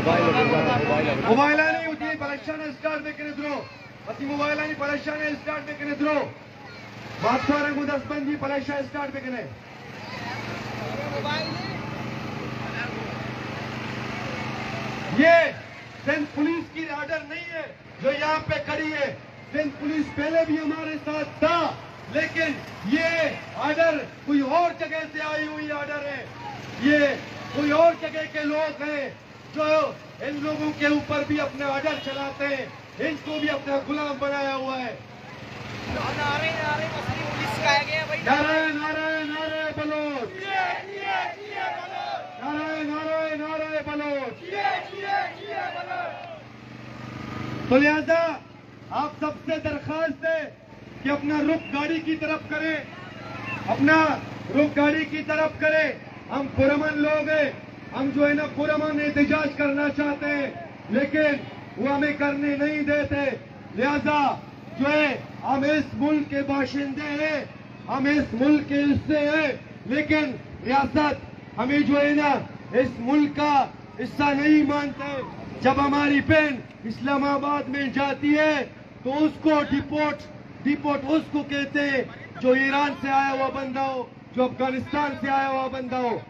मोबाइलांनी उठी परेशान start bakanae draw अति मोबाइलांनी परेशान स्टार्ट बेकने द्रो बादशाह मुदस्बंदी परेशान स्टार्ट बेकने ये सिंध पुलिस की ऑर्डर नहीं है जो यहाँ पे खड़ी है। सिंध पुलिस पहले भी हमारे साथ था, लेकिन ये ऑर्डर कोई और जगह से आई हुई ऑर्डर है। ये कोई और जगह के लोग हैं जो इन लोगों के ऊपर भी अपने ऑर्डर चलाते हैं, इनको भी अपना गुलाम बनाया हुआ है। नारे नारे पुलिस का गया भाई, नारे नारे नारे बलोच, नारे नारे नारे बलोच। तो लिहाजा आप सबसे दरखास्त है कि अपना रुख गाड़ी की तरफ करें, अपना रुख गाड़ी की तरफ करें। हम पुरअमन लोग हैं, हम जो है ना पुरअमन एहतजाज करना चाहते हैं, लेकिन वो हमें करने नहीं देते। लिहाजा जो है हम इस मुल्क के बाशिंदे हैं, हम इस मुल्क के हिस्से हैं, लेकिन रियासत हमें जो है ना इस मुल्क का हिस्सा नहीं मानते। जब हमारी बहन इस्लामाबाद में जाती है तो उसको डिपोर्ट उसको कहते हैं जो ईरान से आया हुआ बंदा हो, जो अफगानिस्तान से आया हुआ बंदा हो।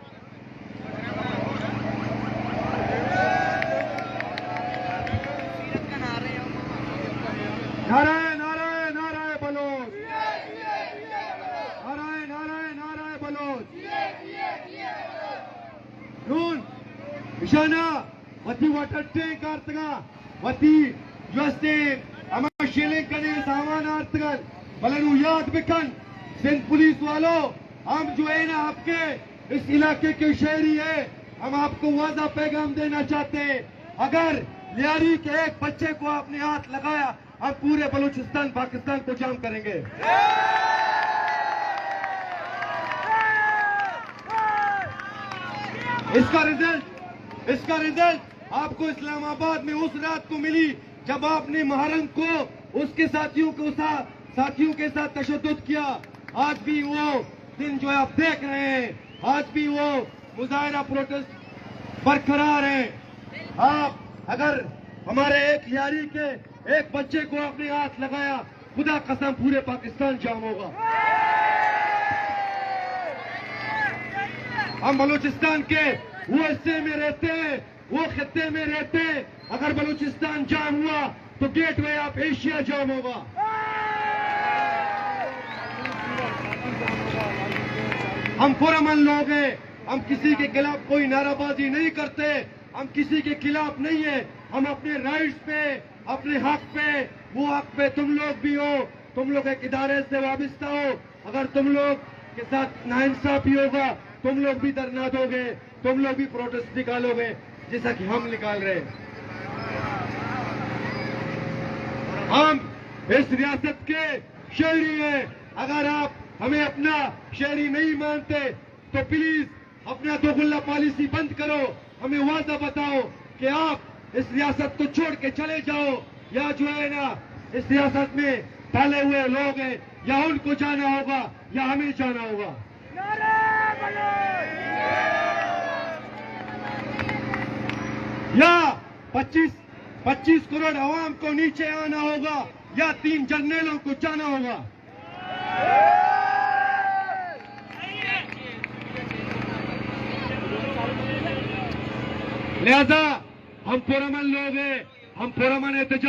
नारायण नारायण नारायण बलोच, नारायण नारायण नारायण बलोच। नून इशाना वती वटट्टे कार्तगा वती जोस्ते अमा शेले कने सामान आर्तगन बलनु याद बिकन। सिंध पुलिस वालों, हम जो है ना आपके इस इलाके के शहरी है, हम आपको वादा पैगाम देना चाहते हैं। अगर लियारी के एक बच्चे को आपने हाथ लगाया, हम पूरे बलूचिस्तान पाकिस्तान को जाम करेंगे। इसका रिजल्ट आपको इस्लामाबाद में उस रात को मिली जब आपने मुहर्रम को उसके साथियों के साथ तशद्दुद किया। आज भी वो दिन जो है आप देख रहे हैं, आज भी वो मुजाहिरा प्रोटेस्ट बरकरार है। आप अगर हमारे एक लियारी के एक बच्चे को आपने हाथ लगाया, खुदा कसम पूरे पाकिस्तान जाम होगा। हम बलूचिस्तान के वो हिस्से में रहते हैं, वो खित्ते में रहते हैं। अगर बलूचिस्तान जाम हुआ तो गेटवे ऑफ एशिया जाम होगा। हम पुरअमन लोग हैं, हम किसी के खिलाफ कोई नाराबाजी नहीं करते, हम किसी के खिलाफ नहीं है। हम अपने राइट्स पे, अपने हक पे, वो हक पे तुम लोग भी हो, तुम लोग एक इदारे से वाबस्ता हो। अगर तुम लोग के साथ नाइंसाफी होगा, तुम लोग भी धरना दोगे, तुम लोग भी प्रोटेस्ट निकालोगे, जैसा कि हम निकाल रहे हैं। हम इस रियासत के शहरी हैं। अगर आप हमें अपना शहरी नहीं मानते तो प्लीज अपना दोगुल्ला पॉलिसी बंद करो। हमें वादा बताओ कि आप इस रियासत को छोड़ के चले जाओ, या जो है ना इस रियासत में डाले हुए लोग हैं, या उनको जाना होगा या हमें जाना होगा। या 25 करोड़ आवाम को नीचे आना होगा, या 3 जर्नलों को जाना होगा। लिहाजा हम पुरअमन लोग हैं, हम पुरअमन एहतजाज